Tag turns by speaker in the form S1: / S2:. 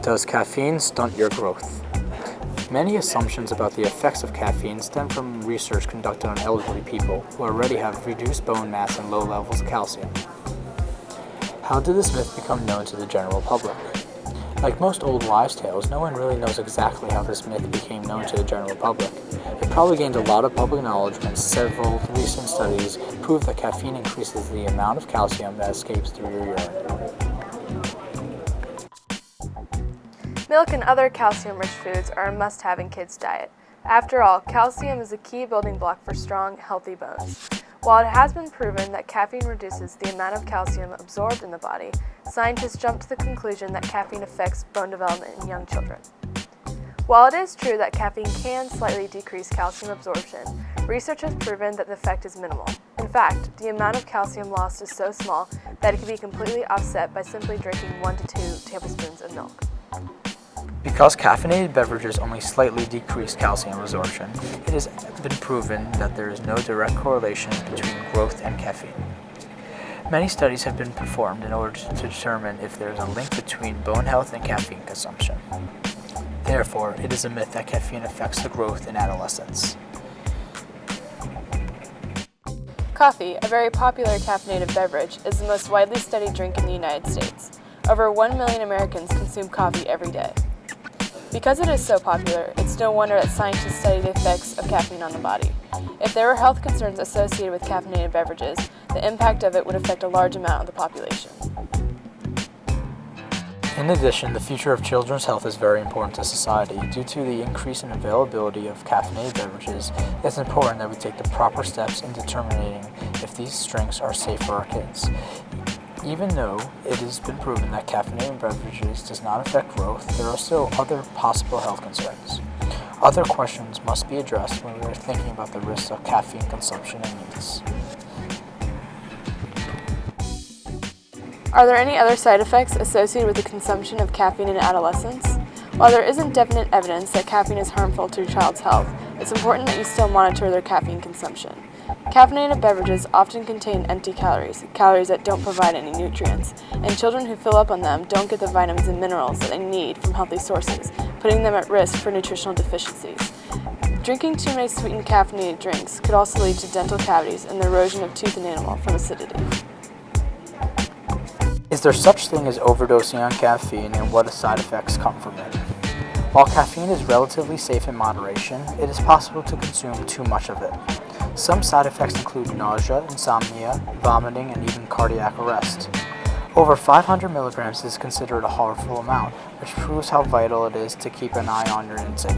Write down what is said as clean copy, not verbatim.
S1: Does caffeine stunt your growth? Many assumptions about the effects of caffeine stem from research conducted on elderly people who already have reduced bone mass and low levels of calcium. How did this myth become known to the general public? Like most old wives' tales, no one really knows exactly how this myth became known to the general public. It probably gained a lot of public knowledge when several recent studies proved that caffeine increases the amount of calcium that escapes through your urine.
S2: Milk and other calcium-rich foods are a must-have in kids' diet. After all, calcium is a key building block for strong, healthy bones. While it has been proven that caffeine reduces the amount of calcium absorbed in the body, scientists jumped to the conclusion that caffeine affects bone development in young children. While it is true that caffeine can slightly decrease calcium absorption, research has proven that the effect is minimal. In fact, the amount of calcium lost is so small that it can be completely offset by simply drinking 1 to 2 tablespoons of milk.
S1: Because caffeinated beverages only slightly decrease calcium absorption, it has been proven that there is no direct correlation between growth and caffeine. Many studies have been performed in order to determine if there is a link between bone health and caffeine consumption. Therefore, it is a myth that caffeine affects the growth in adolescents.
S2: Coffee, a very popular caffeinated beverage, is the most widely studied drink in the United States. Over 1 million Americans consume coffee every day. Because it is so popular, it's no wonder that scientists study the effects of caffeine on the body. If there were health concerns associated with caffeinated beverages, the impact of it would affect a large amount of the population.
S1: In addition, the future of children's health is very important to society. Due to the increase in availability of caffeinated beverages, it's important that we take the proper steps in determining if these drinks are safe for our kids. Even though it has been proven that caffeinated beverages does not affect growth, there are still other possible health concerns. Other questions must be addressed when we are thinking about the risks of caffeine consumption in youths.
S2: Are there any other side effects associated with the consumption of caffeine in adolescents? While there isn't definite evidence that caffeine is harmful to a child's health, it's important that you still monitor their caffeine consumption. Caffeinated beverages often contain empty calories, calories that don't provide any nutrients, and children who fill up on them don't get the vitamins and minerals that they need from healthy sources, putting them at risk for nutritional deficiencies. Drinking too many sweetened caffeinated drinks could also lead to dental cavities and the erosion of tooth enamel from acidity.
S1: Is there such thing as overdosing on caffeine, and what side effects come from it? While caffeine is relatively safe in moderation, it is possible to consume too much of it. Some side effects include nausea, insomnia, vomiting, and even cardiac arrest. Over 500 milligrams is considered a harmful amount, which proves how vital it is to keep an eye on your intake.